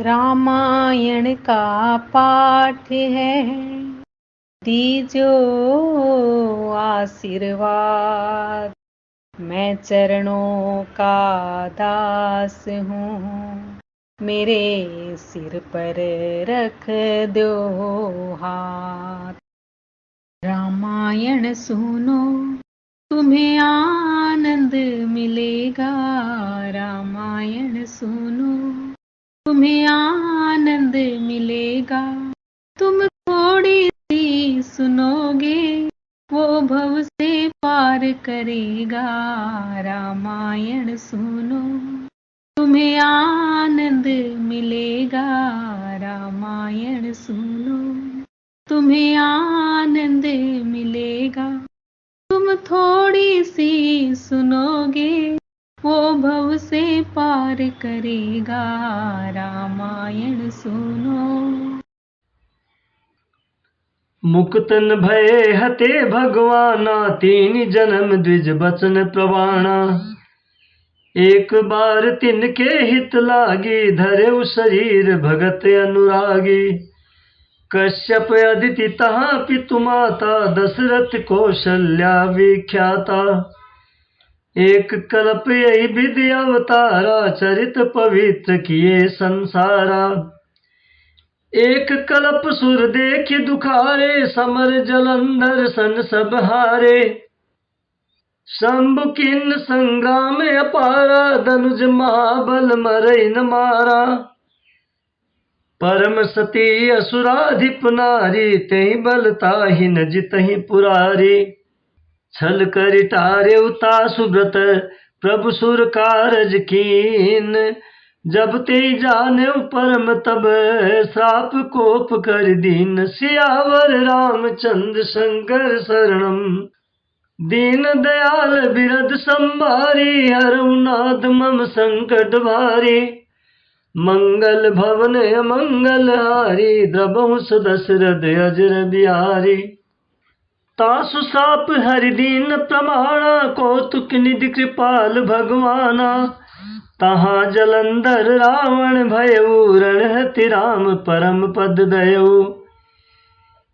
रामायण का पाठ है, दीजो आशीर्वाद। मैं चरणों का दास हूँ, मेरे सिर पर रख दो हाथ। रामायण सुनो, तुम्हें आनंद मिलेगा। रामायण सुनो, तुम्हें आनंद मिलेगा। तुम थोड़ी सी सुनोगे, वो भव से पार करेगा। रामायण सुनो, तुम्हें आनंद मिलेगा। रामायण सुनो, तुम्हें आनंद मिलेगा। तुम थोड़ी सी सुनोगे, वो भव से पार करेगा। रामायण सुनो। मुक्तन भय हते भगवाना, तीन जन्म द्विज बचन प्रवाणा। एक बार तिनके हित लागी, धरे शरीर भगत अनुरागी। कश्यप अदिति तहाँ पितु माता, दशरथ कौशल्या विख्याता। एक कल्प यही विधि अवतारा, चरित पवित्र किए संसारा। एक कल्प सुर देख दुखारे, समर जलंधर सन सब हारे। शंभु किन्न संग्राम अपारा, धनुज महाबल मरई न मारा। परम सती असुराधिप नारी, तेहि बल ताहि न जितहि पुरारी। छल करि टारे उता सुब्रत, प्रभु सुर कारज कीन। जब ते जाने परम तब, श्राप कोप कर दीन। सियावर रामचंद्र शंकर शरणम, दीन दयाल बिरद संभारी। हरऊ नाथ मम संकट भारी, मंगल भवन अमंगल हारी। द्रबहु दशरथ अजर बिहारी। तासु साप हरि दीन प्रमाणा, कौतुक निधि कृपाल भगवाना। तहाँ जलंधर रावण भयऊ, रणहति राम परम पद दयऊ।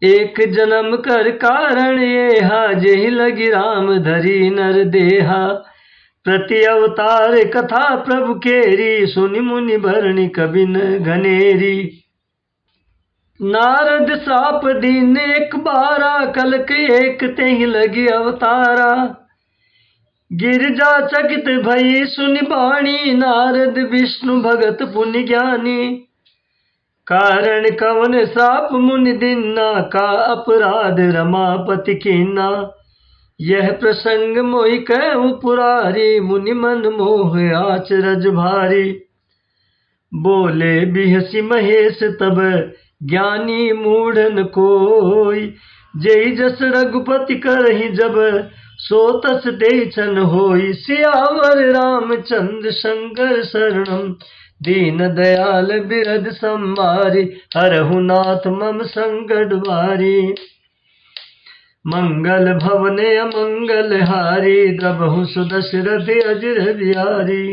एक जन्म कर कारण येहा, जेहि लगी राम धरी नर देहा। प्रति अवतार कथा प्रभु केरी, सुनि मुनि भरणी कबिन घनेरी। नारद श्राप दीन एक बारा, कलक एक तेहि लगी अवतारा। गिरजा चकित भई सुनि बाणी, नारद विष्णु भगत पुनि ज्ञानी। कारण कवन श्राप मुनि दीना, का अपराध रमापति कीना। यह प्रसंग मोहि कहूँ पुरारी, मुनि मन मोह आचरज भारी। बोले बिहसी महेश तब, ज्ञानी मूढ़न कोई। जय जस रघुपति करहि जब, सो तस ते छन होई। सियावर रामचंद्र शंकर शरणम, दीन दयाल बिरद संभारी। हरहु नाथ मम संकट भारी, मंगल भवने अमंगल हारी। द्रबहु दशरथ अजर बिहारी।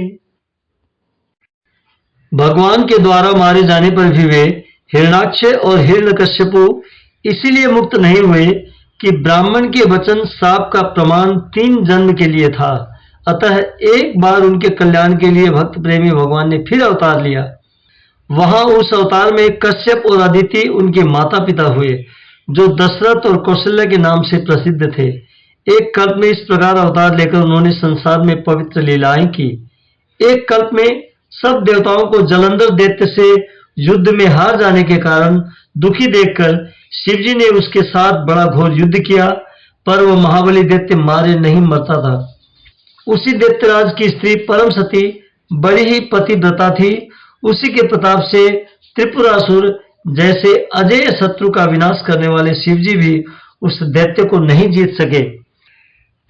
भगवान के द्वारा मारे जाने पर भी वे हिरणाक्ष और हिरण्यकश्यपु इसीलिए मुक्त नहीं हुए कि ब्राह्मण के वचन शाप का प्रमाण 3 जन्म के लिए था। अतः एक बार उनके कल्याण के लिए भक्त प्रेमी भगवान ने फिर अवतार लिया। वहां उस अवतार में कश्यप और अदिति उनके माता पिता हुए, जो दशरथ और कौशल्या के नाम से प्रसिद्ध थे। एक कल्प में इस प्रकार अवतार लेकर उन्होंने संसार में पवित्र लीलाएं की। एक कल्प में सब देवताओं को जलंधर दैत्य से युद्ध में हार जाने के कारण दुखी देखकर शिवजी ने उसके साथ बड़ा घोर युद्ध किया, पर वह महाबली दैत्य मारे नहीं मरता था। उसी दैत्यराज की स्त्री परम सती बड़ी ही पतिव्रता थी। उसी के प्रताप से त्रिपुरासुर जैसे अजेय शत्रु का विनाश करने वाले शिवजी भी उस दैत्य को नहीं जीत सके।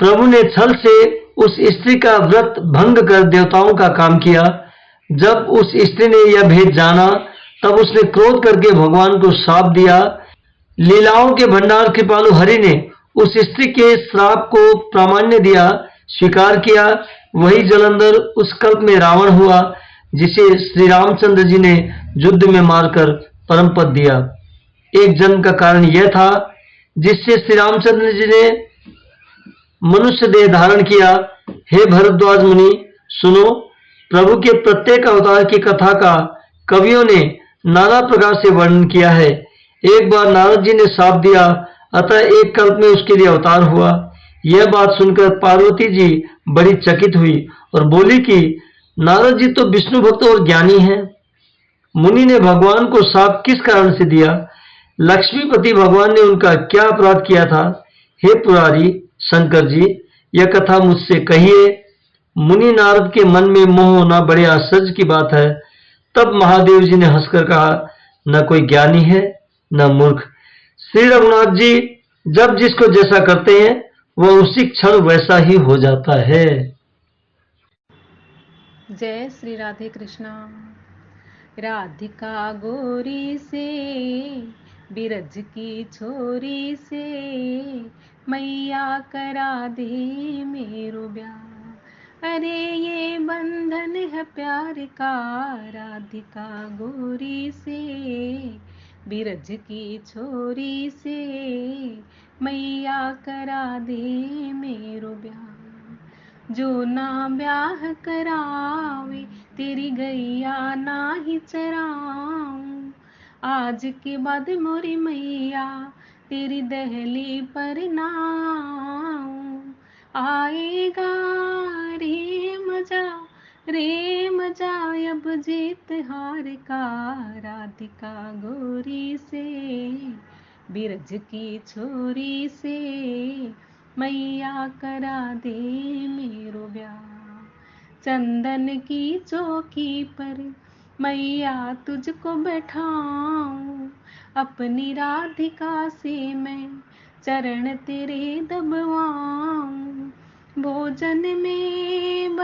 प्रभु ने छल से उस स्त्री का व्रत भंग कर देवताओं का काम किया। जब उस स्त्री ने यह भेद जाना, तब उसने क्रोध करके भगवान को श्राप दिया। लीलाओं के भंडार कृपालु हरि ने उस स्त्री के श्राप को प्रामाण्य दिया, स्वीकार किया। वही जलंधर उस कल्प में रावण हुआ। जिसे श्री रामचंद्र जी ने युद्ध में मारकर परम पद दिया। एक जन्म का कारण यह था जिससे श्री रामचंद्र जी ने मनुष्य देह धारण किया। हे भरद्वाज मुनि, सुनो, प्रभु के प्रत्येक अवतार की कथा का कवियों ने नाना प्रकार से वर्णन किया है। एक बार नारद जी ने शाप दिया, अतः एक कल्प में उसके लिए अवतार हुआ। यह बात सुनकर पार्वती जी बड़ी चकित हुई और बोली कि नारद जी तो विष्णु भक्त और ज्ञानी हैं। मुनि ने भगवान को शाप किस कारण से दिया? लक्ष्मीपति भगवान ने उनका क्या अपराध किया था? हे पुरारी शंकर जी, यह कथा मुझसे कहिए। मुनि नारद के मन में मोह होना बड़े आश्चर्य की बात है। तब महादेव जी ने हंसकर कहा, न कोई ज्ञानी है न मूर्ख। श्री रघुनाथ जी जब जिसको जैसा करते हैं वह उसी क्षण वैसा ही हो जाता है। जय श्री राधे कृष्णा। राधिका गोरी से बिरज की छोरी से मैया करा दे मेरो ब्याह। अरे ये बंधन है प्यार का, राधिका गोरी से बिरज की छोरी से मैया करा दे मेरो ब्याह। जो ना ब्याह करावे तेरी गैया ना ही चराऊं। आज के बाद मोरी मैया तेरी दहली पर ना आऊं। आएगा रे मजा अब जीत हार का, राधिका गोरी से बिरज की छोरी से मैया करा दे मेरो ब्याह। चंदन की चौकी पर मैया तुझको बैठाऊं। अपनी राधिका से मैं चरण तेरे दबवाऊं। भोजन में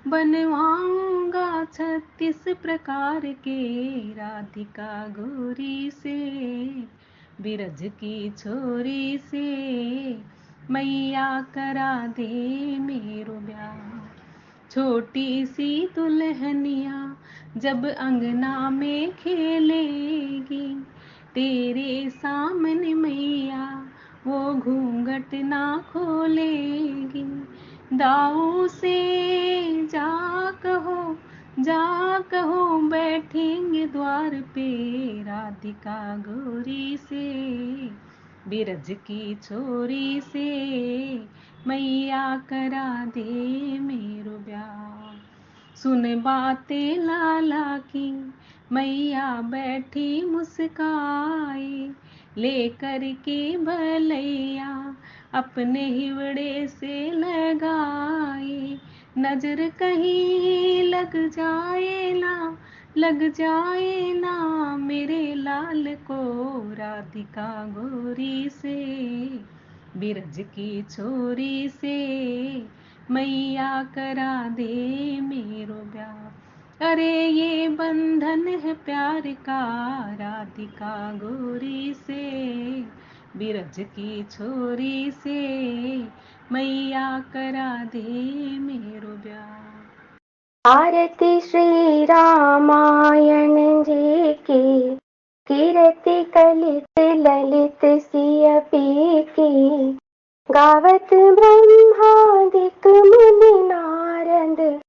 बनवाऊंगा 36 प्रकार के, राधिका गोरी से बिरज की छोरी से मैया करा दे मेरो ब्याह। छोटी सी दुल्हनिया जब अंगना में खेलेगी, तेरे सामने मैया वो घूंघट ना खोलेगी। दाऊ से जा कहो बैठेंगे द्वार पे, राधिका गोरी से बिरज की छोरी से मैया करा दे मेरो ब्याह। सुन बातें लाला की मैया बैठी मुस्काए, लेकर के भलैया अपने हिवड़े से लगाए। नजर कहीं लग जाए ना मेरे लाल को, राधिका गोरी से बिरज की छोरी से मैया करा दे मेरो ब्याह। अरे ये बंधन है प्यार का, राधिका गोरी से बिरज की छोरी से मैया करा दे मेरो ब्याह। आरती श्री रामायण जी की, कीर्ति कलित ललित सियपी की। गावत ब्रह्मादिक मुनि नारद,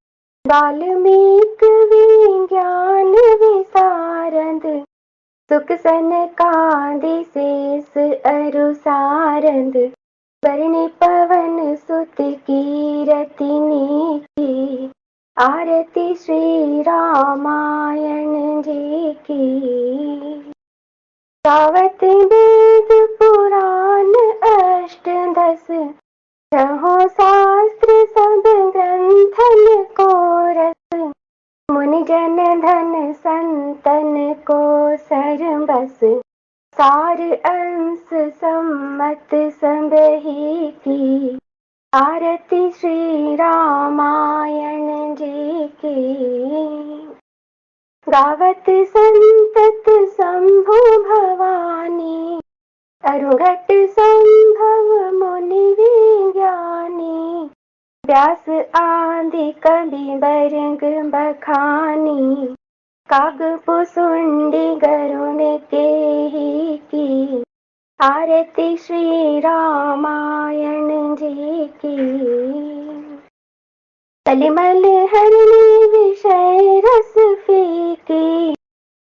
वाल्मीकि विज्ञान विशारद। सुख सनकादि शेष अरु सारद, बरनि पवन सुत कीरति की। आरती श्री रामायण जी की। गावत वेद पुराण अष्टदश, छहों शास्त्र सब ग्रंथन को रस। मुनि जन धन संतन को सरबस, सार अंश सम्मत संबहि की। आरती श्री रामायण जी की। गावत संतत शंभु भवानी, अरुघट संभव मुनि विज्ञानी। व्यास आदि कवि बरंग बखानी, काग पुसुंडी गरुण के ही की। आरती श्री रामायण जी की। कलिमल हरणी विषय रस फीकी,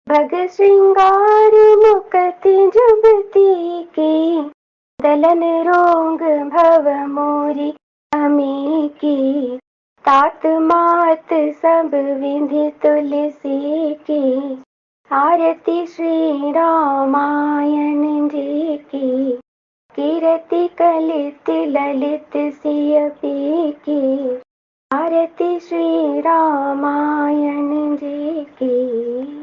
भग श्रृंगार मुकति जुबती की। दलन रोंग भव मोरी अमी की, तात मात सब विधि तुलसी की। आरती श्री रामायण जी की। कीरति कलित ललित सियपी की। आरती श्री रामायण जी की।